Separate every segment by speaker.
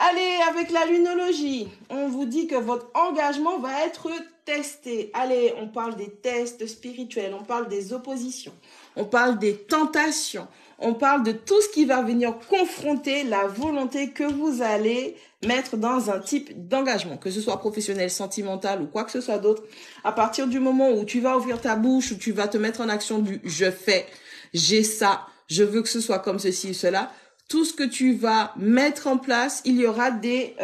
Speaker 1: Allez, avec la lunologie, on vous dit que votre engagement va être testé. Allez, on parle des tests spirituels, on parle des oppositions, on parle des tentations, on parle de tout ce qui va venir confronter la volonté que vous allez mettre dans un type d'engagement, que ce soit professionnel, sentimental ou quoi que ce soit d'autre. À partir du moment où tu vas ouvrir ta bouche, où tu vas te mettre en action du « je fais », j'ai ça, je veux que ce soit comme ceci ou cela, tout ce que tu vas mettre en place, il y aura des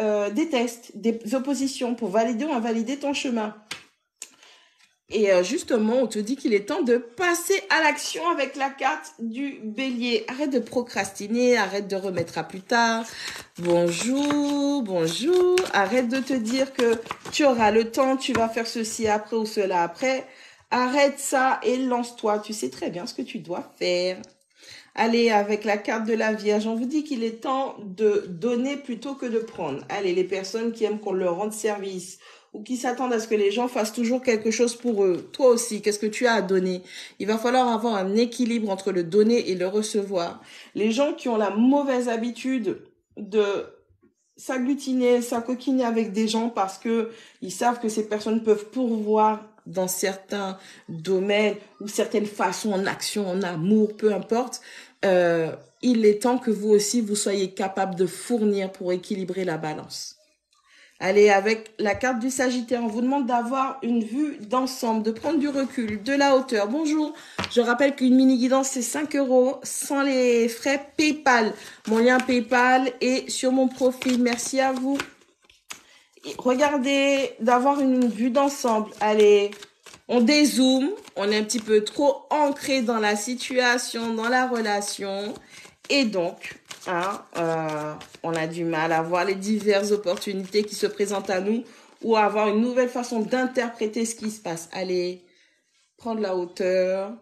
Speaker 1: tests, des oppositions pour valider ou invalider ton chemin. Et justement, on te dit qu'il est temps de passer à l'action avec la carte du bélier. Arrête de procrastiner, arrête de remettre à plus tard. Bonjour, bonjour. Arrête de te dire que tu auras le temps, tu vas faire ceci après ou cela après. Arrête ça et lance-toi. Tu sais très bien ce que tu dois faire. Allez, avec la carte de la Vierge, on vous dit qu'il est temps de donner plutôt que de prendre. Allez, les personnes qui aiment qu'on leur rende service ou qui s'attendent à ce que les gens fassent toujours quelque chose pour eux. Toi aussi, qu'est-ce que tu as à donner? Il va falloir avoir un équilibre entre le donner et le recevoir. Les gens qui ont la mauvaise habitude de s'agglutiner, s'acoquiner avec des gens parce que ils savent que ces personnes peuvent pourvoir dans certains domaines ou certaines façons en action, en amour, peu importe, il est temps que vous aussi, vous soyez capable de fournir pour équilibrer la balance. Allez, avec la carte du Sagittaire, on vous demande d'avoir une vue d'ensemble, de prendre du recul, de la hauteur. Bonjour, je rappelle qu'une mini-guidance, c'est 5 € sans les frais PayPal. Mon lien PayPal est sur mon profil. Merci à vous. Et regardez, d'avoir une vue d'ensemble. Allez, on dézoome, on est un petit peu trop ancré dans la situation, dans la relation. Et donc, on a du mal à voir les diverses opportunités qui se présentent à nous ou à avoir une nouvelle façon d'interpréter ce qui se passe. Allez, prends de la hauteur,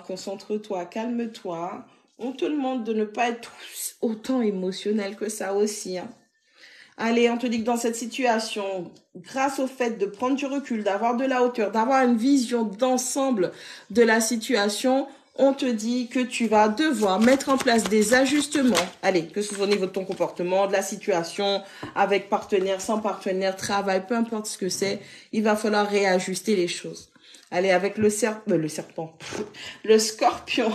Speaker 1: concentre-toi, calme-toi. On te demande de ne pas être autant émotionnel que ça aussi. Allez, on te dit que dans cette situation, grâce au fait de prendre du recul, d'avoir de la hauteur, d'avoir une vision d'ensemble de la situation, on te dit que tu vas devoir mettre en place des ajustements. Allez, que ce soit au niveau de ton comportement, de la situation, avec partenaire, sans partenaire, travail, peu importe ce que c'est, il va falloir réajuster les choses. Allez, avec le serpent, le scorpion.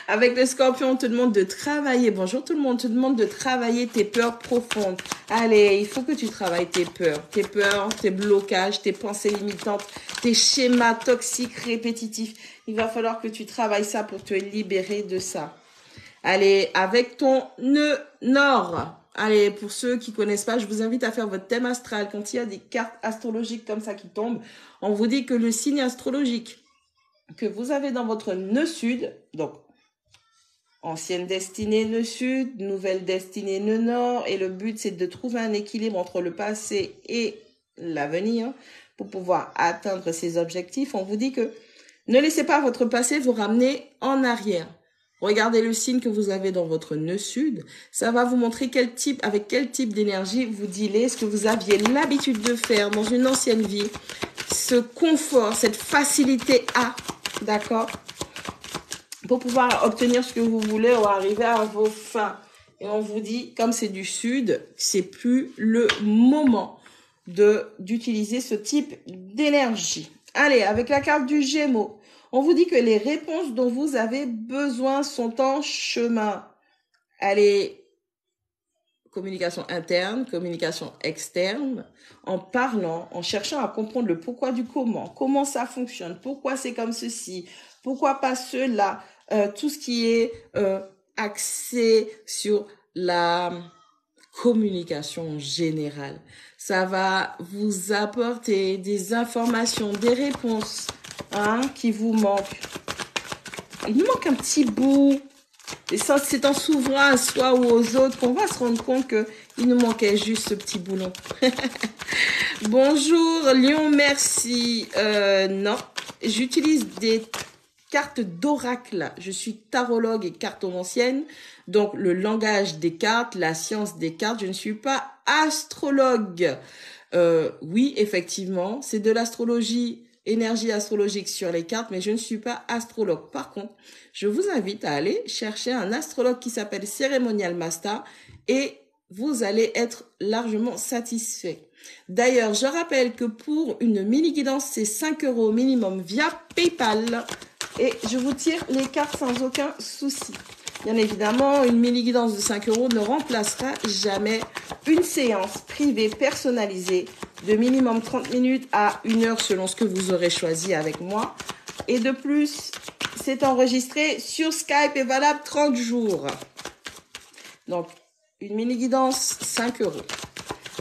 Speaker 1: Avec le scorpion, on te demande de travailler. Bonjour tout le monde, on te demande de travailler tes peurs profondes. Allez, il faut que tu travailles tes peurs, tes blocages, tes pensées limitantes, tes schémas toxiques répétitifs. Il va falloir que tu travailles ça pour te libérer de ça. Allez, avec ton nœud nord. Allez, pour ceux qui connaissent pas, je vous invite à faire votre thème astral. Quand il y a des cartes astrologiques comme ça qui tombent, on vous dit que le signe astrologique que vous avez dans votre nœud sud, donc ancienne destinée nœud sud, nouvelle destinée nœud nord, et le but c'est de trouver un équilibre entre le passé et l'avenir pour pouvoir atteindre ces objectifs. On vous dit que ne laissez pas votre passé vous ramener en arrière. Regardez le signe que vous avez dans votre nœud sud. Ça va vous montrer avec quel type d'énergie vous dealez, ce que vous aviez l'habitude de faire dans une ancienne vie. Ce confort, cette facilité à, d'accord, pour pouvoir obtenir ce que vous voulez ou arriver à vos fins. Et on vous dit, comme c'est du sud, c'est plus le moment d'utiliser ce type d'énergie. Allez, avec la carte du Gémeaux, on vous dit que les réponses dont vous avez besoin sont en chemin. Allez, communication interne, communication externe, en parlant, en cherchant à comprendre le pourquoi du comment ça fonctionne, pourquoi c'est comme ceci, pourquoi pas cela, tout ce qui est axé sur la communication générale. Ça va vous apporter des informations, des réponses qui vous manquent. Il nous manque un petit bout. Et ça, c'est en s'ouvrant à soi ou aux autres qu'on va se rendre compte qu'il nous manquait juste ce petit boulon. Bonjour, Lion, merci. Non, j'utilise des cartes d'oracle. Je suis tarologue et cartomancienne. Donc, le langage des cartes, la science des cartes, je ne suis pas astrologue. Oui, effectivement, c'est de l'astrologie, énergie astrologique sur les cartes, mais je ne suis pas astrologue. Par contre, je vous invite à aller chercher un astrologue qui s'appelle Ceremonial Master et vous allez être largement satisfait. D'ailleurs, je rappelle que pour une mini-guidance, c'est 5 € minimum via PayPal. Et je vous tire les cartes sans aucun souci. Bien évidemment, une mini-guidance de 5 € ne remplacera jamais une séance privée personnalisée de minimum 30 minutes à 1 heure selon ce que vous aurez choisi avec moi. Et de plus, c'est enregistré sur Skype et valable 30 jours. Donc, une mini-guidance, 5 €.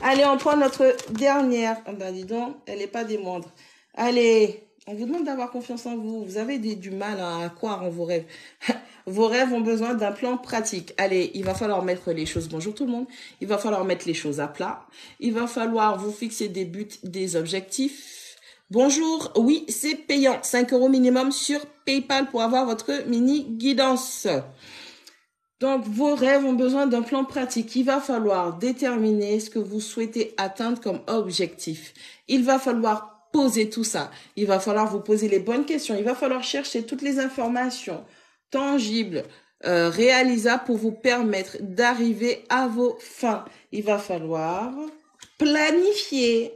Speaker 1: Allez, on prend notre dernière. Oh ben, dis donc, elle n'est pas des moindres. Allez, on vous demande d'avoir confiance en vous. Vous avez du mal à croire en vos rêves. Vos rêves ont besoin d'un plan pratique. Allez, il va falloir mettre les choses, bonjour tout le monde, il va falloir mettre les choses à plat. Il va falloir vous fixer des buts, des objectifs. Bonjour, oui, c'est payant. 5 € minimum sur PayPal pour avoir votre mini-guidance. Donc, vos rêves ont besoin d'un plan pratique. Il va falloir déterminer ce que vous souhaitez atteindre comme objectif. Il va falloir poser tout ça. Il va falloir vous poser les bonnes questions. Il va falloir chercher toutes les informations tangibles, réalisables pour vous permettre d'arriver à vos fins. Il va falloir planifier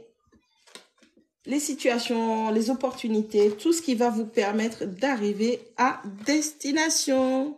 Speaker 1: les situations, les opportunités, tout ce qui va vous permettre d'arriver à destination.